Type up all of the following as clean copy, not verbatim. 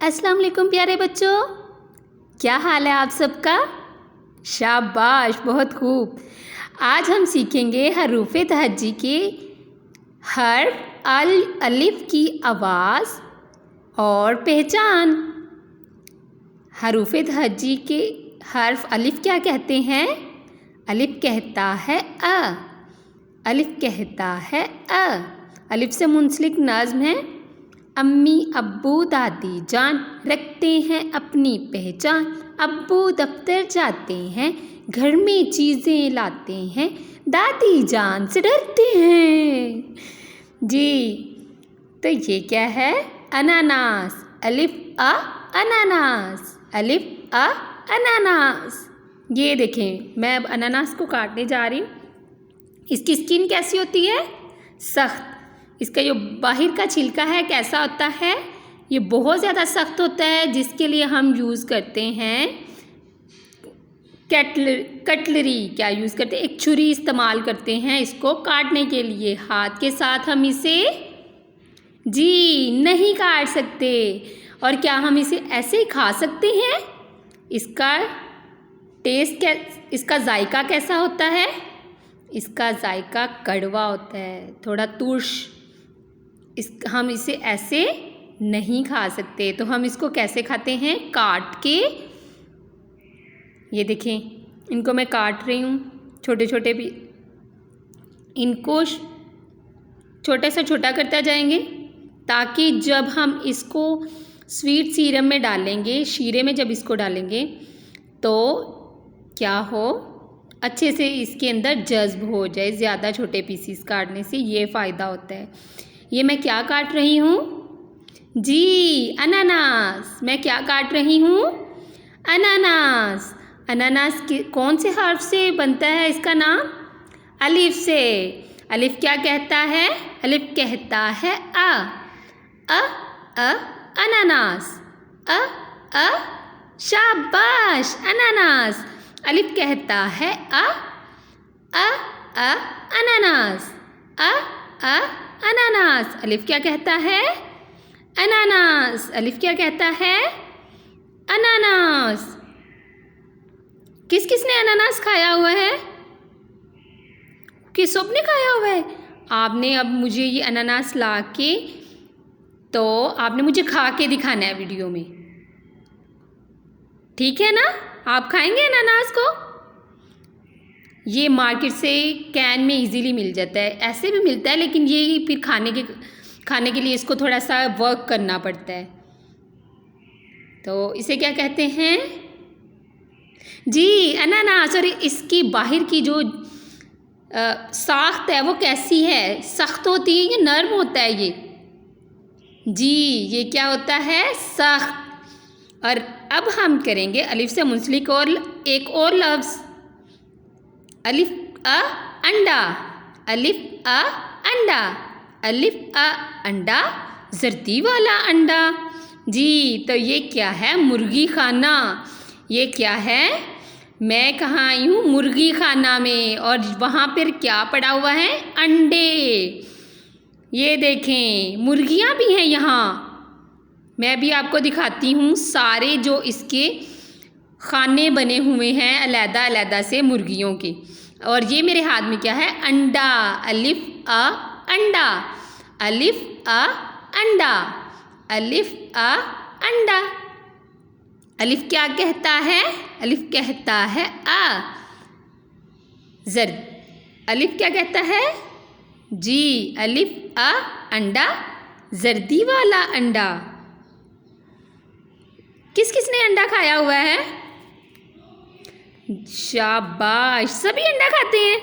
अस्सलाम वालेकुम प्यारे बच्चों, क्या हाल है आप सबका। शाबाश, बहुत खूब। आज हम सीखेंगे हरूफ़े तहज्जी के हर्फ अलिफ की आवाज़ और पहचान। हरूफ़े तहज्जी के हर्फ अलिफ क्या कहते हैं? अलिफ कहता है अ। अलिफ कहता है अ। अलिफ से मुंसलिक नज़्म है। अम्मी अब्बू दादी जान रखते हैं अपनी पहचान। अब्बू दफ्तर जाते हैं, घर में चीज़ें लाते हैं, दादी जान से डरते हैं। जी, तो ये क्या है? अनानास। अलिफ अ अनानास। अलिफ अ अनानास। ये देखें, मैं अब अनानास को काटने जा रही हूँ। इसकी स्किन कैसी होती है? सख्त। इसका जो बाहर का छिलका है कैसा होता है? ये बहुत ज़्यादा सख्त होता है, जिसके लिए हम यूज़ करते हैं कटलरी। क्या यूज़ करते हैं? एक छुरी इस्तेमाल करते हैं इसको काटने के लिए। हाथ के साथ हम इसे नहीं काट सकते। और क्या हम इसे ऐसे ही खा सकते हैं? इसका टेस्ट इसका जायका कैसा होता है? इसका जायका कड़वा होता है, थोड़ा तुर्श। हम इसे ऐसे नहीं खा सकते, तो हम इसको कैसे खाते हैं? काट के। ये देखें, इनको मैं काट रही हूँ छोटे छोटे भी। इनको छोटे से छोटा करते जाएंगे, ताकि जब हम इसको स्वीट सीरम में डालेंगे, शीरे में जब इसको डालेंगे, तो क्या हो, अच्छे से इसके अंदर जज्ब हो जाए। ज़्यादा छोटे पीसीस काटने से ये फ़ायदा होता है। ये मैं क्या काट रही हूँ? जी, अनानास। मैं क्या काट रही हूँ? अनानास। अनानास कौन से हर्फ से बनता है? इसका नाम अलिफ से। अलिफ क्या कहता है? अलिफ कहता है अ। अनानास। अ शाबाश, अनानास। अलिफ कहता है अ अनानास। अनानास। अलिफ क्या कहता है? अनानास। अलिफ क्या कहता है? अनानास। किस किस ने अनानास खाया हुआ है? किस सबने खाया हुआ है? आपने अब मुझे ये अनानास ला के, तो आपने मुझे खा के दिखाना है वीडियो में, ठीक है ना? आप खाएंगे अनानास को? ये मार्केट से कैन में इजीली मिल जाता है, ऐसे भी मिलता है, लेकिन ये फिर खाने के लिए इसको थोड़ा सा वर्क करना पड़ता है। तो इसे क्या कहते हैं? जी, अनानास। और इसकी बाहर की जो साख्त है वो कैसी है? सख्त होती है या नरम होता है ये? जी, ये क्या होता है? सख्त। और अब हम करेंगे अलिफ से मुंसलिक और एक और लफ्ज़। अलिफ अ अंडा। अलिफ अ अंडा। अलिफ अ अंडा, जर्दी वाला अंडा। जी, तो ये क्या है? मुर्गी खाना। ये क्या है? मैं कहाँ आई हूँ? मुर्गी खाना में। और वहाँ पर क्या पड़ा हुआ है? अंडे। ये देखें, मुर्गियाँ भी हैं यहाँ। मैं भी आपको दिखाती हूँ सारे जो इसके खाने बने हुए हैं अलग अलग से मुर्गियों के। और ये मेरे हाथ में क्या है? अंडा। अलिफ अ अंडा। अलिफ अ अंडा। अलिफ अ अंडा। अलिफ क्या कहता है? अलिफ कहता है अ। अलिफ क्या कहता है? जी, अलिफ अ अंडा, जर्दी वाला अंडा। किस किस ने अंडा खाया हुआ है? शाबाश, सभी अंडा खाते हैं।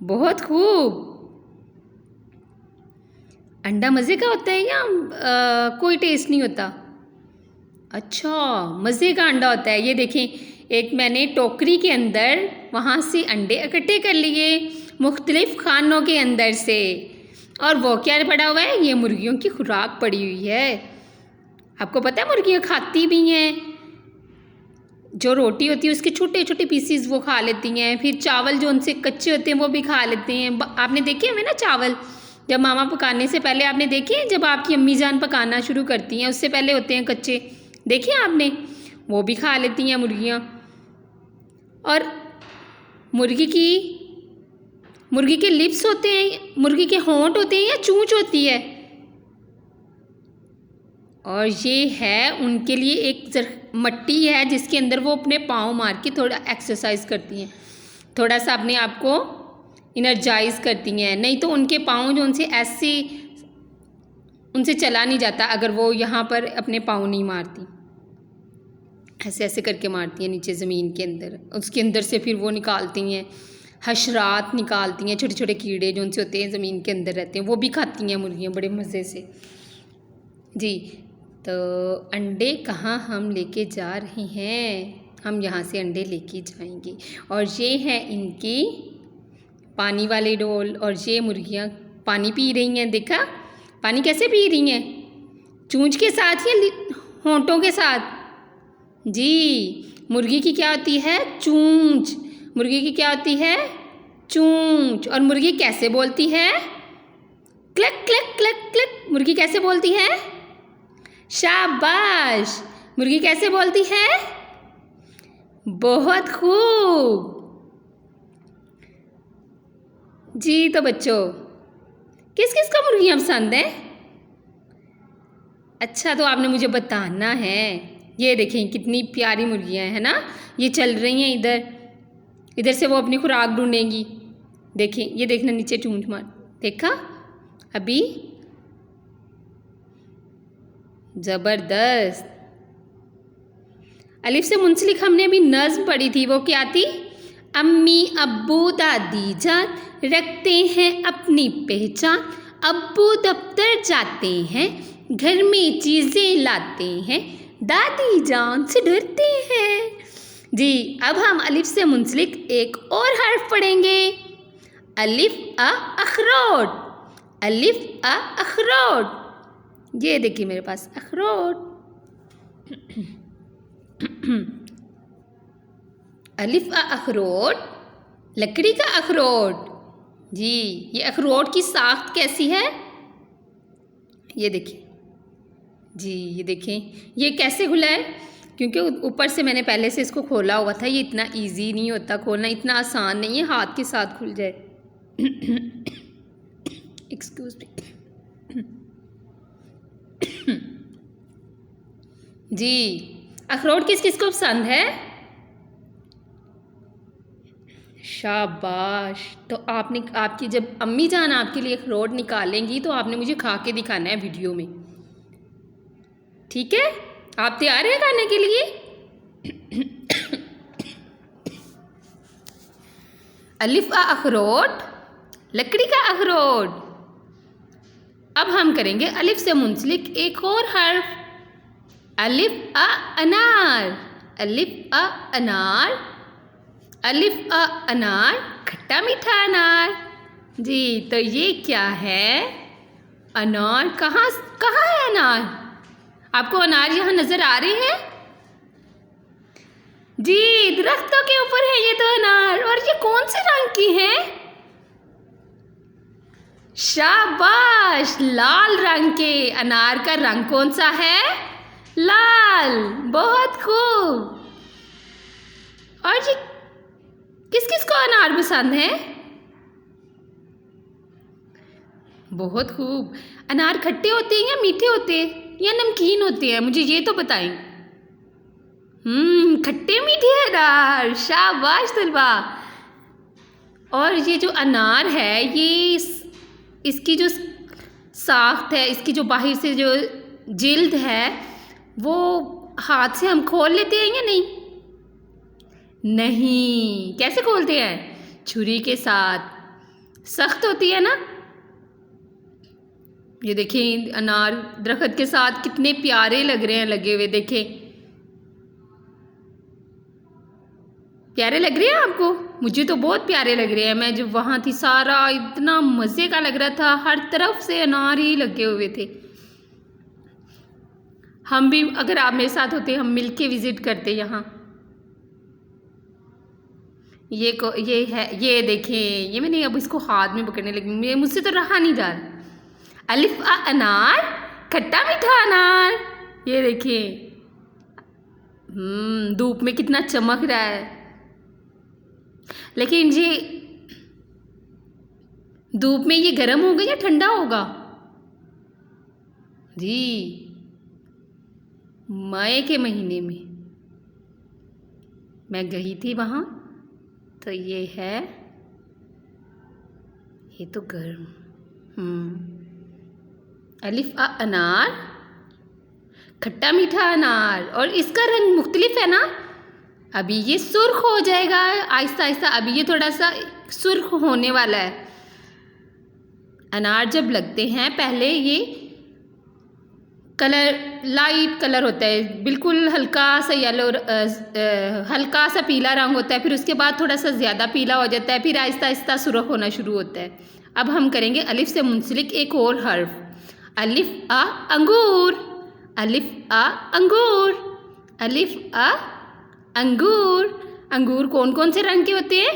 बहुत खूब। अंडा मज़े का होता है या कोई टेस्ट नहीं होता? अच्छा, मज़े का अंडा होता है। ये देखें, एक मैंने टोकरी के अंदर वहाँ से अंडे इकट्ठे कर लिए मुख्तलिफ खानों के अंदर से। और वो क्या पड़ा हुआ है? ये मुर्गियों की खुराक पड़ी हुई है। आपको पता है मुर्गियाँ खाती भी हैं। जो रोटी होती है उसके छोटे छोटे पीसीस वो खा लेती हैं। फिर चावल जो उनसे कच्चे होते हैं वो भी खा लेते हैं। आपने देखे हुए ना चावल जब मामा पकाने से पहले आपने देखे हैं, जब आपकी अम्मी जान पकाना शुरू करती हैं उससे पहले होते हैं कच्चे, देखे आपने, वो भी खा लेती हैं मुर्गियाँ। और मुर्गी के लिप्स होते हैं, मुर्गी के होंठ होते हैं या चूंच होती है। और ये है उनके लिए एक मट्टी है जिसके अंदर वो अपने पाँव मार के थोड़ा एक्सरसाइज करती हैं, थोड़ा सा अपने आप को इनर्जाइज करती हैं। नहीं तो उनके पाँव जो उनसे चला नहीं जाता अगर वो यहाँ पर अपने पाँव नहीं मारती, ऐसे ऐसे करके मारती हैं नीचे ज़मीन के अंदर। उसके अंदर से फिर वो निकालती हैं, हशरात निकालती हैं, छोटे छोटे कीड़े जो उनसे होते हैं ज़मीन के अंदर रहते हैं, वो भी खाती हैं मुर्गियाँ बड़े मज़े से जी। तो अंडे कहाँ हम लेके जा रहे हैं, हम यहाँ से अंडे लेके जाएंगे। और ये हैं इनकी पानी वाले डोल, और ये मुर्गियाँ पानी पी रही हैं। देखा पानी कैसे पी रही हैं, चूंच के साथ या होंठों के साथ जी। मुर्गी की क्या होती है, चूंच, मुर्गी की क्या होती है, चूंच। और मुर्गी कैसे बोलती है, क्लक क्लक क्लक क्लक। मुर्गी कैसे बोलती है, शाबाश। मुर्गी कैसे बोलती है, बहुत खूब जी। तो बच्चों किस किस को मुर्गियाँ पसंद है, अच्छा तो आपने मुझे बताना है। ये देखें कितनी प्यारी मुर्गियाँ हैं ना, ये चल रही हैं इधर से वो अपनी खुराक ढूंढेंगी। देखें ये देखना नीचे चूंच मार, देखा अभी, ज़बरदस्त। अलिफ से मुंसलिक हमने अभी नज़्म पढ़ी थी, वो क्या थी, अम्मी अब्बू दादी जान रखते हैं अपनी पहचान, अब्बू दफ्तर जाते हैं घर में चीज़ें लाते हैं, दादी जान से डरते हैं जी। अब हम अलिफ से मुंसलिक एक और हर्फ पढ़ेंगे, अलिफ अ अखरोट, अलिफ अ अखरोट। ये देखिए मेरे पास अखरोट अलिफ अ अखरोट, लकड़ी का अखरोट जी। ये अखरोट की साख्त कैसी है, ये देखिए जी, ये देखें ये कैसे खुला है, क्योंकि ऊपर से मैंने पहले से इसको खोला हुआ था। ये इतना इजी नहीं होता खोलना, इतना आसान नहीं है हाथ के साथ खुल जाए एक्सक्यूज मी जी। अखरोट किस किस को पसंद है, शाबाश। तो आपकी जब अम्मी जान आपके लिए अखरोट निकालेंगी तो आपने मुझे खा के दिखाना है वीडियो में, ठीक है। आप तैयार हैं खाने के लिए अलिफ अ अखरोट, लकड़ी का अखरोट। अब हम करेंगे अलिफ से मुंसलिक एक और हर्फ, अलिफ अ अनार, अलिफ अ अनार, अलिफ अ अनार, खट्टा मीठा अनार जी। तो ये क्या है, अनार कहाँ कहाँ है अनार, आपको अनार यहाँ नजर आ रहे हैं जी, दरख्तों के ऊपर है ये तो अनार। और ये कौन से रंग की है, शाबाश, लाल रंग के। अनार का रंग कौन सा है, लाल, बहुत खूब। और ये किस किस को अनार पसंद है, बहुत खूब। अनार खट्टे होते हैं या मीठे होते हैं या नमकीन होते हैं, मुझे ये तो बताएं। खट्टे मीठे अनार, शाबाश तलबा। और ये जो अनार है, ये इसकी जो साख्त है, इसकी जो बाहर से जो जिल्द है, वो हाथ से हम खोल लेते हैं या नहीं, नहीं, कैसे खोलते हैं, छुरी के साथ, सख्त होती है ना। ये देखें अनार दरख्त के साथ कितने प्यारे लग रहे हैं लगे हुए, देखें प्यारे लग रहे हैं आपको, मुझे तो बहुत प्यारे लग रहे हैं। मैं जब वहाँ थी सारा इतना मज़े का लग रहा था, हर तरफ से अनार ही लगे हुए थे। हम भी अगर आप मेरे साथ होते हम मिल के विज़िट करते यहाँ। ये है, ये देखें, ये मैंने अब इसको हाथ में पकड़ने लगी, मुझसे तो रहा नहीं जा रहा। अलिफ आ अनार, खट्टा मीठा अनार। ये देखिए धूप में कितना चमक रहा है। लेकिन ये धूप में ये गर्म होगा या ठंडा होगा? जी मई के महीने में मैं गई थी वहाँ, तो ये है, ये तो गर्म। अलिफ आ अनार, खट्टा मीठा अनार, और इसका रंग मुख्तलिफ है ना। अभी ये सुर्ख हो जाएगा आहिस्ता आहिस्ता, अभी ये थोड़ा सा सुर्ख होने वाला है। अनार जब लगते हैं पहले ये कलर लाइट कलर होता है, बिल्कुल हल्का सा येलो, हल्का सा पीला रंग होता है, फिर उसके बाद थोड़ा सा ज़्यादा पीला हो जाता है, फिर आहिस्ता आहिस्ता सुर्ख होना शुरू होता है। अब हम करेंगे अलिफ से मुंसलिक एक और हर्फ, अलिफ आ अंगूर, अलिफ आ अंगूर, अलिफ आ अंगूर। अंगूर कौन कौन से रंग के होते हैं?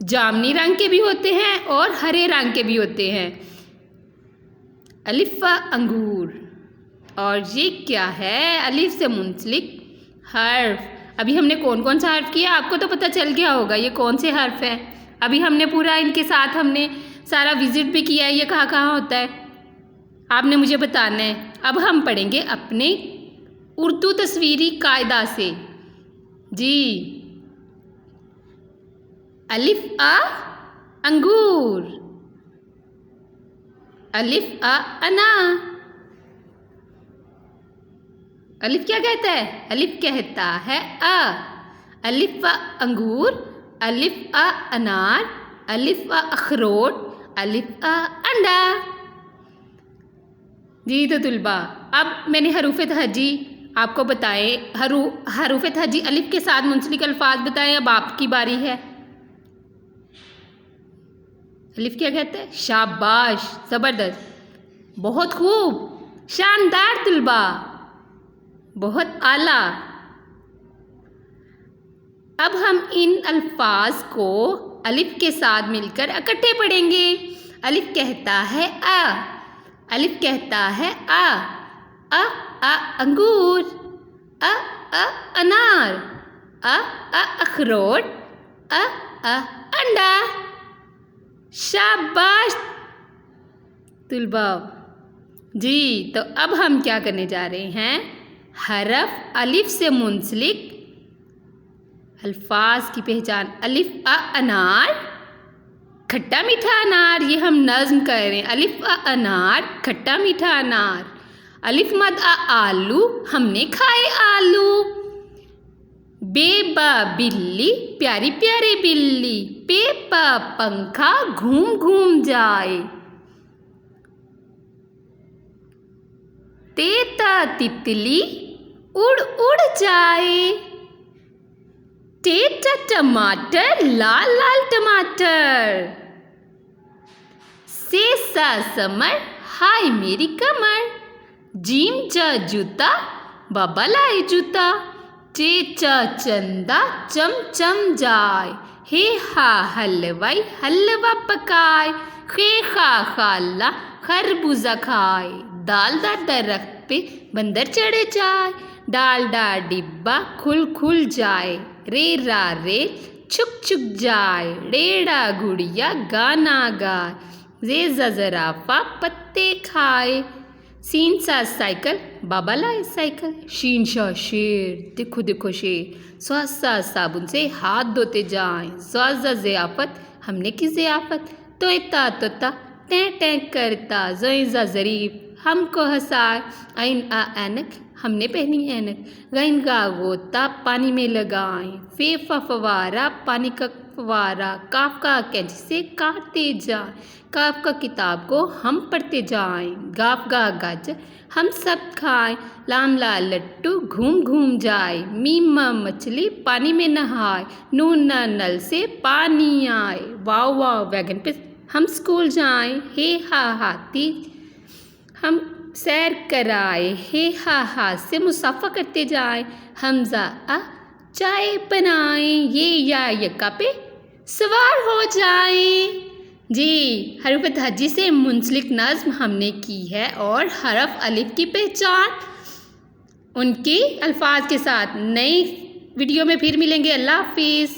जामुनी रंग के भी होते हैं और हरे रंग के भी होते हैं। अलिफ आ अंगूर। और ये क्या है? अलिफ से मुंसलिक हर्फ। अभी हमने कौन कौन सा हर्फ किया आपको तो पता चल गया होगा ये कौन से हर्फ हैं। अभी हमने पूरा इनके साथ हमने सारा विजिट भी किया है, ये कहाँ कहाँ होता है आपने मुझे बताना है। अब हम पढ़ेंगे अपने उर्दू तस्वीरी कायदा से। जी अलिफ आ अंगूर, अलिफ आ अना। अलिफ क्या कहता है? अलिफ कहता है आ। अलिफ आ अंगूर, अलिफ आ अनार, अलिफ आ अखरोट, अलिफ आ अंडा। जी तो तुलबा अब मैंने हरूफ तहजी आपको बताए, हरूफ तहजी अलिफ के साथ मुंसलिक अल्फाज बताए। अब आपकी बारी है। अलिफ क्या कहता है? शाबाश, ज़बरदस्त, बहुत खूब, शानदार तुलबा, बहुत आला। अब हम इन अल्फाज को अलिफ के साथ मिलकर इकट्ठे पढ़ेंगे। अलिफ कहता है आ, अलिफ कहता है आ अंगूर, आ अनार, आ अखरोट, आ अंडा। शाबाश तुलबा। जी तो अब हम क्या करने जा रहे हैं? हरफ अलिफ से मुंसलिक अल्फाज की पहचान। अलिफ आ अनार, खट्टा मीठा अनार, ये हम नज़्म कर रहे हैं। अलिफ आ अनार, खट्टा मीठा अनार। अलिफ मद आ आलू, हमने खाए आलू। बेबा बिल्ली, प्यारी प्यारी बिल्ली। पेपा पंखा, घूम घूम जाए। तेता तितली, उड़ उड़ जाए। टेटा टमाटर, लाल लाल टमाटर। सेसा समर, हाय मेरी कमर। जीम जा जूता, बाबा लाए जूता। चेचा चंदा, चम चम जाए। हे हा हलवाई, हलवा पकाए। खे खा खाला, खरबूजा खाए। दाल दा दरख्त पे बंदर चढ़े जाए। डाल डा डिब्बा, खुल खुल जाए। रे रा रे, छुक छुक जाए। रेड़ा गुड़िया, गाना गाए। जेजा जराफा, पत्ते खाए। सीन सा साइकिल, बाबा लाए साइकिल। शीन शाह शेर, देखो देखो शेर। स्वाद सा साबुन से हाथ धोते जाएं। स्वाजा ज़ियाफ़त, हमने की ज़ियाफ़त। तोता तोता, टें टें करता। ज़ोइज़ा ज़रीफ़, हमको हंसाए। आइन आ ऐनक, हमने पहनी ऐनक। गैन गा गोता, पानी में लगाएं। फेफा फवारा, पानी का फवारा। काफ का कैंची से काटते जाएं। काफ का किताब को हम पढ़ते जाएं। गाफ गा गाजर, हम सब खाएं। लाम ला लट्टू, घूम घूम जाए। मीमा मछली, पानी में नहाए। नून ना नल से पानी आए। वाव वाव वैगन पे हम स्कूल जाएं। हे हा हाथी, हम सैर कराए। हे हा हा से मुसाफा करते जाएं। हमजा आ, चाय बनाएं। ये या यक्का पे सवार हो जाएं। जी, हरूफ तहज्जी से मुंसलिक नज़्म हमने की है और हरफ अलिफ की पहचान उनके अल्फाज के साथ। नई वीडियो में फिर मिलेंगे। अल्लाह हाफिज़।